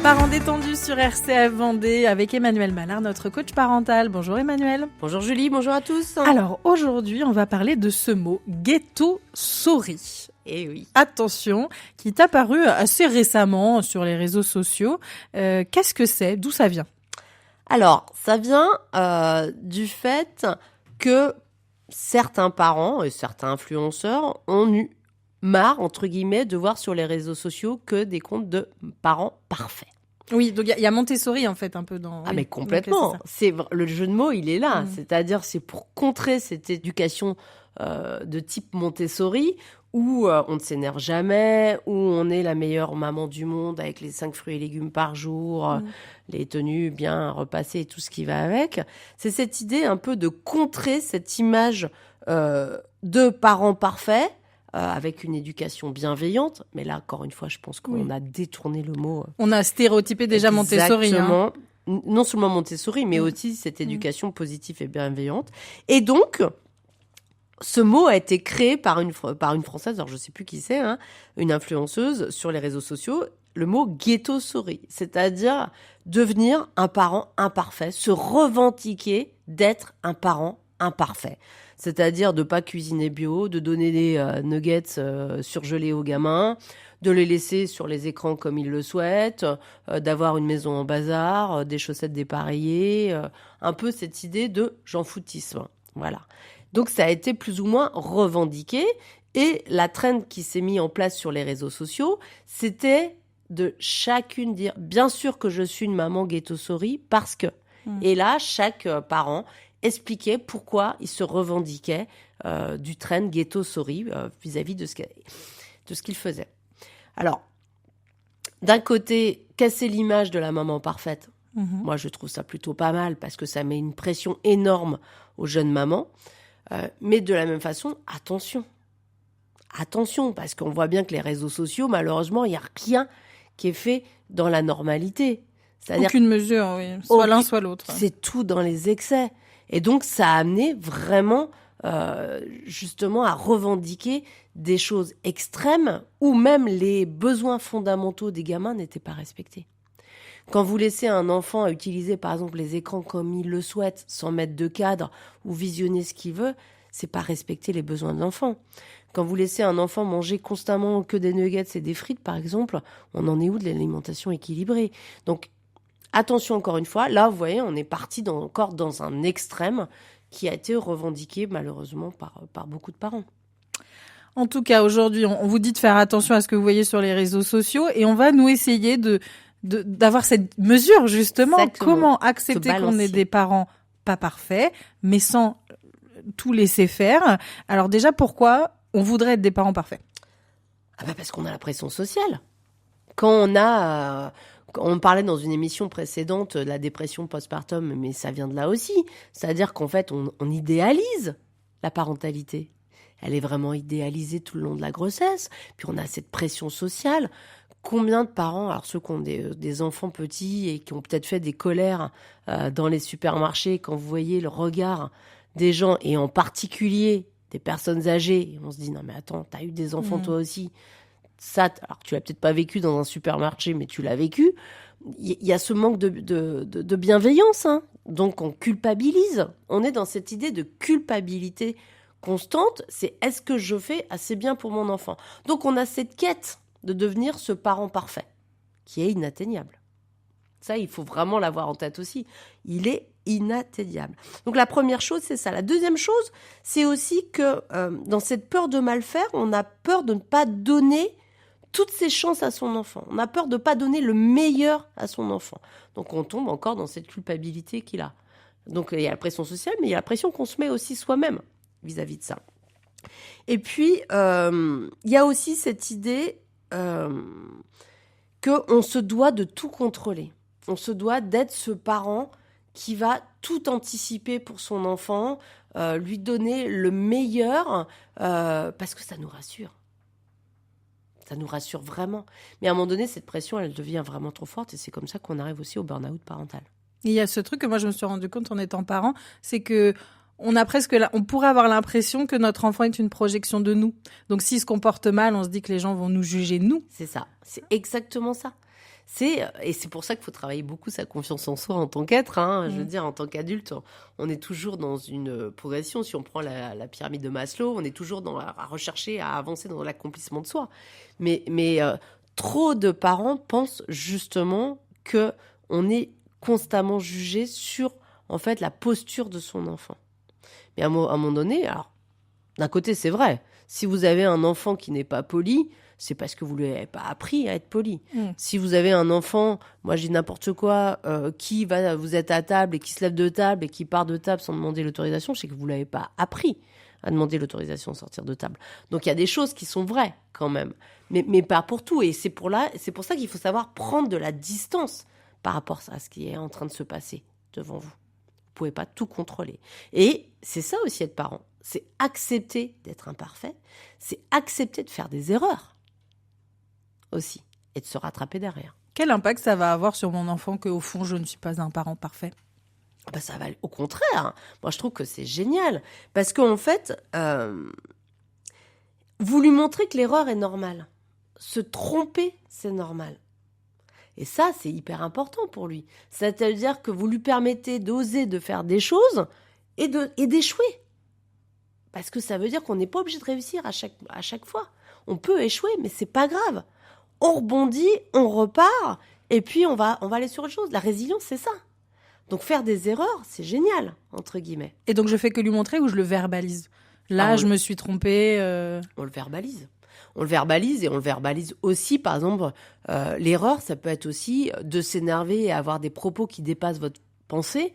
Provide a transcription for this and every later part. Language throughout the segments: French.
Parents détendus sur RCF Vendée avec Emmanuel Mallard, notre coach parental. Bonjour Emmanuel. Bonjour Julie, bonjour à tous. Alors aujourd'hui, on va parler de ce mot, ghetto-sorry. Eh oui. Attention, qui est apparu assez récemment sur les réseaux sociaux. Qu'est-ce que c'est ? D'où ça vient ? Alors, ça vient du fait que certains parents et certains influenceurs ont eu marre, entre guillemets, de voir sur les réseaux sociaux que des comptes de parents parfaits. Oui, donc il y a Montessori en fait un peu dans... Ah oui. mais complètement, Donc, le jeu de mots, il est là. C'est-à-dire, c'est pour contrer cette éducation de type Montessori où on ne s'énerve jamais, où on est la meilleure maman du monde avec les 5 fruits et légumes par jour, les tenues bien repassées et tout ce qui va avec. C'est cette idée un peu de contrer cette image de parents parfaits avec une éducation bienveillante. Mais là, encore une fois, je pense qu'on a détourné le mot. On a stéréotypé déjà Montessori. Exactement. Non seulement Montessori, mais aussi cette éducation positive et bienveillante. Et donc... ce mot a été créé par une Française, alors je ne sais plus qui c'est, une influenceuse sur les réseaux sociaux, le mot ghetto-sorry, c'est-à-dire devenir un parent imparfait, se revendiquer d'être un parent imparfait. C'est-à-dire de ne pas cuisiner bio, de donner des nuggets surgelés aux gamins, de les laisser sur les écrans comme ils le souhaitent, d'avoir une maison en bazar, des chaussettes dépareillées, un peu cette idée de j'en foutisme. Voilà. Donc, ça a été plus ou moins revendiqué. Et la trend qui s'est mise en place sur les réseaux sociaux, c'était de chacune dire « Bien sûr que je suis une maman ghetto-sorry parce que… ». Et là, chaque parent expliquait pourquoi il se revendiquait du trend ghetto-sorry vis-à-vis de ce qu'il faisait. Alors, d'un côté, casser l'image de la maman parfaite. Moi, je trouve ça plutôt pas mal parce que ça met une pression énorme aux jeunes mamans. Mais de la même façon, attention, parce qu'on voit bien que les réseaux sociaux, malheureusement, il n'y a rien qui est fait dans la normalité. C'est-à-dire aucune mesure, oui. Soit l'un, soit l'autre. C'est tout dans les excès. Et donc, ça a amené vraiment, justement, à revendiquer des choses extrêmes où même les besoins fondamentaux des gamins n'étaient pas respectés. Quand vous laissez un enfant utiliser, par exemple, les écrans comme il le souhaite, sans mettre de cadre ou visionner ce qu'il veut, c'est pas respecter les besoins de l'enfant. Quand vous laissez un enfant manger constamment que des nuggets et des frites, par exemple, on en est où de l'alimentation équilibrée ? Donc, attention encore une fois, là, vous voyez, on est parti encore dans un extrême qui a été revendiqué, malheureusement, par beaucoup de parents. En tout cas, aujourd'hui, on vous dit de faire attention à ce que vous voyez sur les réseaux sociaux et on va nous essayer d'avoir cette mesure, justement. Exactement. Comment accepter qu'on ait des parents pas parfaits, mais sans tout laisser faire. Alors déjà, pourquoi on voudrait être des parents parfaits ? Parce qu'on a la pression sociale. Quand on parlait dans une émission précédente de la dépression postpartum, mais ça vient de là aussi. C'est-à-dire qu'en fait, on idéalise la parentalité. Elle est vraiment idéalisée tout le long de la grossesse. Puis on a cette pression sociale. Combien de parents, alors ceux qui ont des enfants petits et qui ont peut-être fait des colères dans les supermarchés, quand vous voyez le regard des gens, et en particulier des personnes âgées, on se dit « Non mais attends, t'as eu des enfants toi aussi ?» Ça, alors tu l'as peut-être pas vécu dans un supermarché, mais tu l'as vécu. Il y a ce manque de bienveillance, donc on culpabilise. On est dans cette idée de culpabilité constante, c'est « Est-ce que je fais assez bien pour mon enfant ?» Donc on a cette quête de devenir ce parent parfait, qui est inatteignable. Ça, il faut vraiment l'avoir en tête aussi. Il est inatteignable. Donc la première chose, c'est ça. La deuxième chose, c'est aussi que dans cette peur de mal faire, on a peur de ne pas donner toutes ses chances à son enfant. On a peur de ne pas donner le meilleur à son enfant. Donc on tombe encore dans cette culpabilité qu'il a. Donc il y a la pression sociale, mais il y a la pression qu'on se met aussi soi-même vis-à-vis de ça. Et puis, il y a aussi cette idée qu'on se doit de tout contrôler. On se doit d'être ce parent qui va tout anticiper pour son enfant, lui donner le meilleur, parce que ça nous rassure. Ça nous rassure vraiment. Mais à un moment donné, cette pression, elle devient vraiment trop forte et c'est comme ça qu'on arrive aussi au burn-out parental. Il y a ce truc que moi, je me suis rendu compte en étant parent, c'est que on pourrait avoir l'impression que notre enfant est une projection de nous. Donc, s'il se comporte mal, on se dit que les gens vont nous juger, nous. C'est ça. C'est exactement ça. Et c'est pour ça qu'il faut travailler beaucoup sa confiance en soi en tant qu'être. Je veux dire, en tant qu'adulte, on est toujours dans une progression. Si on prend la pyramide de Maslow, on est toujours à rechercher, à avancer dans l'accomplissement de soi. Mais trop de parents pensent justement que on est constamment jugé sur, en fait, la posture de son enfant. Mais à un moment donné, alors, d'un côté, c'est vrai. Si vous avez un enfant qui n'est pas poli, c'est parce que vous ne lui avez pas appris à être poli. Si vous avez un enfant, moi je dis n'importe quoi, vous êtes à table et qui se lève de table et qui part de table sans demander l'autorisation, c'est que vous ne l'avez pas appris à demander l'autorisation de sortir de table. Donc il y a des choses qui sont vraies quand même, mais pas pour tout. Et c'est pour ça qu'il faut savoir prendre de la distance par rapport à ce qui est en train de se passer devant vous. Vous ne pouvez pas tout contrôler. Et c'est ça aussi être parent. C'est accepter d'être imparfait, c'est accepter de faire des erreurs aussi, et de se rattraper derrière. Quel impact ça va avoir sur mon enfant qu'au fond, je ne suis pas un parent parfait ? Ça va, au contraire. Moi, je trouve que c'est génial. Parce qu'en fait, vous lui montrez que l'erreur est normale. Se tromper, c'est normal. Et ça, c'est hyper important pour lui. C'est-à-dire que vous lui permettez d'oser de faire des choses et d'échouer. Parce que ça veut dire qu'on n'est pas obligé de réussir à chaque fois. On peut échouer, mais c'est pas grave. On rebondit, on repart, et puis on va aller sur autre chose. La résilience, c'est ça. Donc faire des erreurs, c'est génial, entre guillemets. Et donc je fais que lui montrer ou je le verbalise ? Là, je me suis trompée. On le verbalise. On le verbalise et on le verbalise aussi, par exemple, l'erreur, ça peut être aussi de s'énerver et avoir des propos qui dépassent votre pensée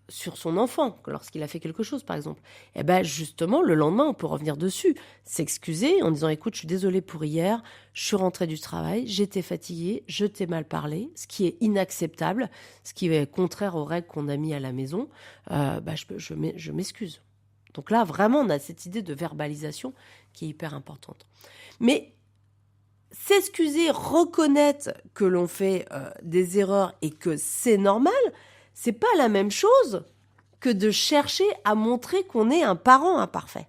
sur son enfant, lorsqu'il a fait quelque chose, par exemple. Et bien, justement, le lendemain, on peut revenir dessus, s'excuser en disant « Écoute, je suis désolée pour hier, je suis rentrée du travail, j'étais fatiguée, je t'ai mal parlé, ce qui est inacceptable, ce qui est contraire aux règles qu'on a mis à la maison, je m'excuse. » Donc là, vraiment, on a cette idée de verbalisation qui est hyper importante. Mais s'excuser, reconnaître que l'on fait des erreurs et que c'est normal, c'est pas la même chose que de chercher à montrer qu'on est un parent imparfait.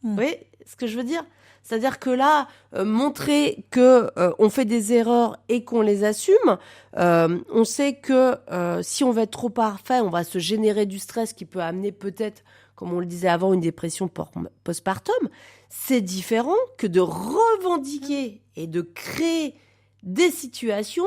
Vous voyez ce que je veux dire ? C'est-à-dire que là, montrer que on fait des erreurs et qu'on les assume, on sait que si on veut être trop parfait, on va se générer du stress qui peut amener peut-être, comme on le disait avant, une dépression postpartum. C'est différent que de revendiquer et de créer des situations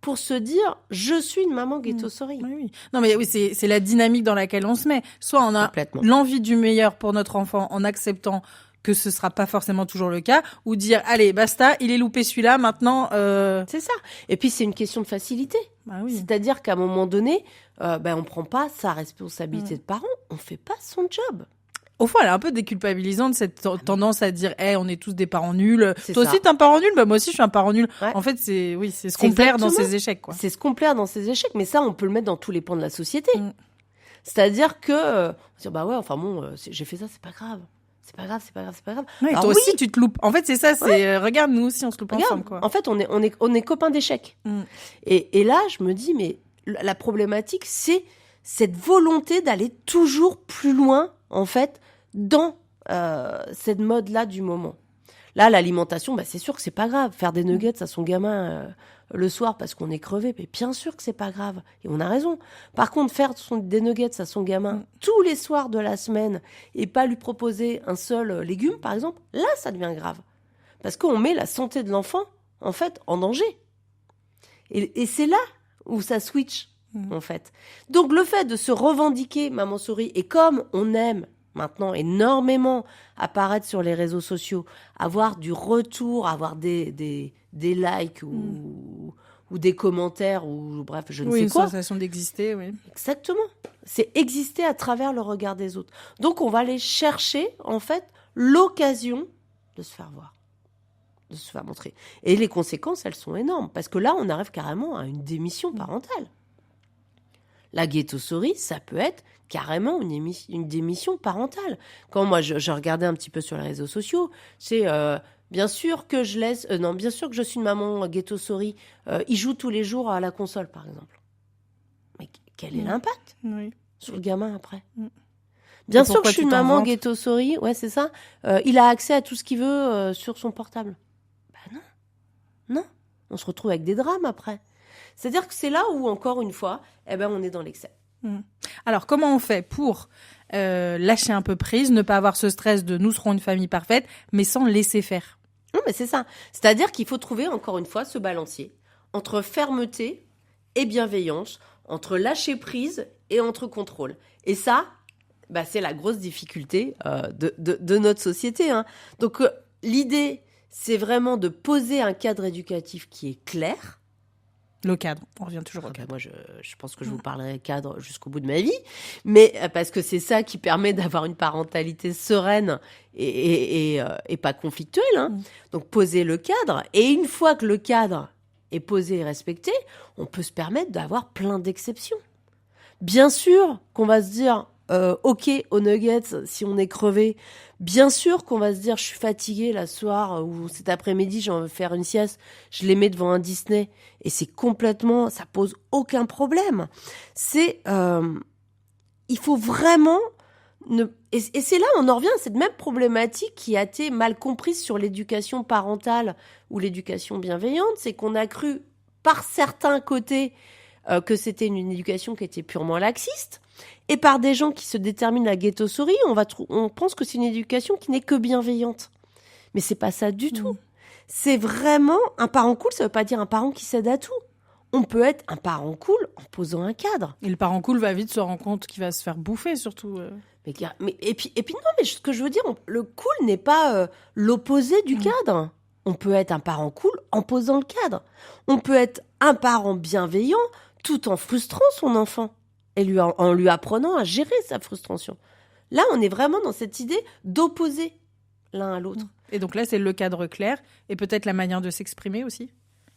pour se dire « je suis une maman ghetto-sorry ». Oui. Non, mais oui, c'est la dynamique dans laquelle on se met. Soit on a l'envie du meilleur pour notre enfant en acceptant que ce sera pas forcément toujours le cas, ou dire « allez, basta, il est loupé celui-là, maintenant… C'est ça. Et puis, c'est une question de facilité. C'est-à-dire qu'à un moment donné, on prend pas sa responsabilité de parent, on fait pas son job. Au fond, elle est un peu déculpabilisante, cette tendance à dire on est tous des parents nuls. Toi ça. aussi, t'es un parent nul ? Moi aussi, je suis un parent nul. Ouais. En fait, c'est ce qu'on perd dans ses échecs, quoi. C'est ce qu'on perd dans ses échecs, mais ça, on peut le mettre dans tous les pans de la société. C'est-à-dire que, j'ai fait ça, c'est pas grave. C'est pas grave. Ouais, toi aussi, tu te loupes. En fait, c'est ça, regarde, nous aussi, on se loupe ensemble, quoi. En fait, on est copains d'échecs. Et là, je me dis, mais la problématique, c'est cette volonté d'aller toujours plus loin, en fait, dans cette mode-là du moment. Là, l'alimentation, c'est sûr que c'est pas grave. Faire des nuggets à son gamin le soir parce qu'on est crevé, mais bien sûr que c'est pas grave. Et on a raison. Par contre, faire des nuggets à son gamin tous les soirs de la semaine et pas lui proposer un seul légume, par exemple, là, ça devient grave. Parce qu'on met la santé de l'enfant, en fait, en danger. Et c'est là où ça switch, en fait. Donc, le fait de se revendiquer maman souris, et comme on aime maintenant énormément apparaître sur les réseaux sociaux, avoir du retour, avoir des likes ou des commentaires ou bref, je ne sais quoi. Oui, une sensation d'exister, oui. Exactement. C'est exister à travers le regard des autres. Donc, on va aller chercher, en fait, l'occasion de se faire voir, de se faire montrer. Et les conséquences, elles sont énormes. Parce que là, on arrive carrément à une démission parentale. La ghetto-sorry, ça peut être carrément une démission parentale. Quand moi, je regardais un petit peu sur les réseaux sociaux, c'est bien sûr que bien sûr que je suis une maman ghetto-sorry. Il joue tous les jours à la console, par exemple. Mais quel est l'impact sur le gamin après ? Bien sûr que je suis une maman ghetto-sorry, ouais, c'est ça. Il a accès à tout ce qu'il veut sur son portable. Non. On se retrouve avec des drames après. C'est-à-dire que c'est là où, encore une fois, on est dans l'excès. Alors, comment on fait pour lâcher un peu prise, ne pas avoir ce stress de nous serons une famille parfaite, mais sans laisser faire? Non, mais c'est ça. C'est-à-dire qu'il faut trouver, encore une fois, ce balancier entre fermeté et bienveillance, entre lâcher prise et entre contrôle. Et ça, c'est la grosse difficulté de notre société. Hein. Donc, l'idée, c'est vraiment de poser un cadre éducatif qui est clair. Le cadre, on revient toujours au cadre. Moi, je pense que je vous parlerai cadre jusqu'au bout de ma vie, mais parce que c'est ça qui permet d'avoir une parentalité sereine et pas conflictuelle. Hein. Donc, poser le cadre. Et une fois que le cadre est posé et respecté, on peut se permettre d'avoir plein d'exceptions. Bien sûr qu'on va se dire, ok, aux nuggets, si on est crevé. Bien sûr qu'on va se dire, je suis fatiguée la soir ou cet après-midi, j'ai envie de faire une sieste. Je les mets devant un Disney et c'est complètement, ça pose aucun problème. C'est, il faut vraiment et c'est là on en revient à cette même problématique qui a été mal comprise sur l'éducation parentale ou l'éducation bienveillante, c'est qu'on a cru par certains côtés que c'était une éducation qui était purement laxiste. Et par des gens qui se déterminent la ghetto-souris, on pense que c'est une éducation qui n'est que bienveillante. Mais c'est pas ça du tout. C'est vraiment un parent cool, ça veut pas dire un parent qui cède à tout. On peut être un parent cool en posant un cadre. Et le parent cool va vite se rendre compte qu'il va se faire bouffer, surtout. Et puis non, mais ce que je veux dire, le cool n'est pas l'opposé du cadre. On peut être un parent cool en posant le cadre. On peut être un parent bienveillant tout en frustrant son enfant. Et en lui apprenant à gérer sa frustration. Là, on est vraiment dans cette idée d'opposer l'un à l'autre. Et donc là, c'est le cadre clair et peut-être la manière de s'exprimer aussi.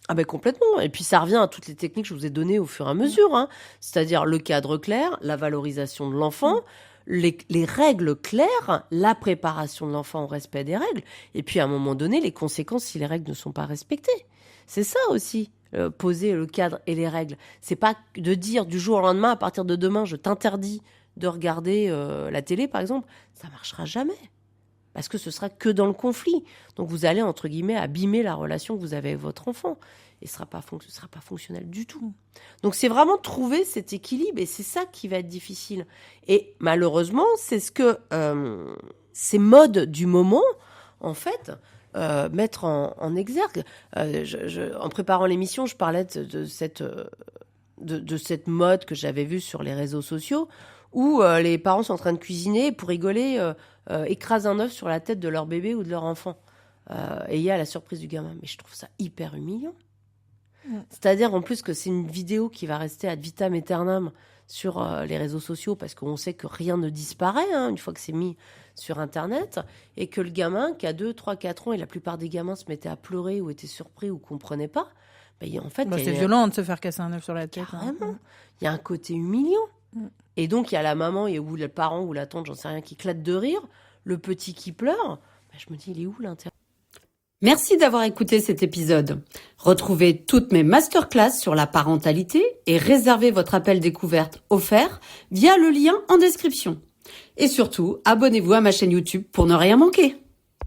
Ah ben complètement. Et puis ça revient à toutes les techniques que je vous ai données au fur et à mesure. Hein. C'est-à-dire le cadre clair, la valorisation de l'enfant, les règles claires, la préparation de l'enfant au respect des règles. Et puis à un moment donné, les conséquences si les règles ne sont pas respectées. C'est ça aussi. Poser le cadre et les règles. C'est pas de dire du jour au lendemain, à partir de demain, je t'interdis de regarder la télé, par exemple. Ça marchera jamais. Parce que ce sera que dans le conflit. Donc vous allez, entre guillemets, abîmer la relation que vous avez avec votre enfant. Et ce sera pas fonctionnel du tout. Donc c'est vraiment trouver cet équilibre et c'est ça qui va être difficile. Et malheureusement, c'est ce que ces modes du moment, en fait, mettre en exergue. En préparant l'émission, je parlais de cette mode que j'avais vue sur les réseaux sociaux où les parents sont en train de cuisiner et pour rigoler, écrasent un œuf sur la tête de leur bébé ou de leur enfant. Et il y a la surprise du gamin. Mais je trouve ça hyper humiliant. C'est-à-dire en plus que c'est une vidéo qui va rester ad vitam aeternam sur les réseaux sociaux parce qu'on sait que rien ne disparaît une fois que c'est mis sur Internet et que le gamin qui a 2, 3, 4 ans et la plupart des gamins se mettaient à pleurer ou étaient surpris ou comprenaient pas, en fait... c'est violent de se faire casser un œuf sur la tête. Carrément. Il y a un côté humiliant. Et donc il y a la maman ou le parent ou la tante, j'en sais rien, qui éclate de rire, le petit qui pleure. Je me dis, il est où l'intérêt ? Merci d'avoir écouté cet épisode. Retrouvez toutes mes masterclass sur la parentalité et réservez votre appel découverte offert via le lien en description. Et surtout, abonnez-vous à ma chaîne YouTube pour ne rien manquer.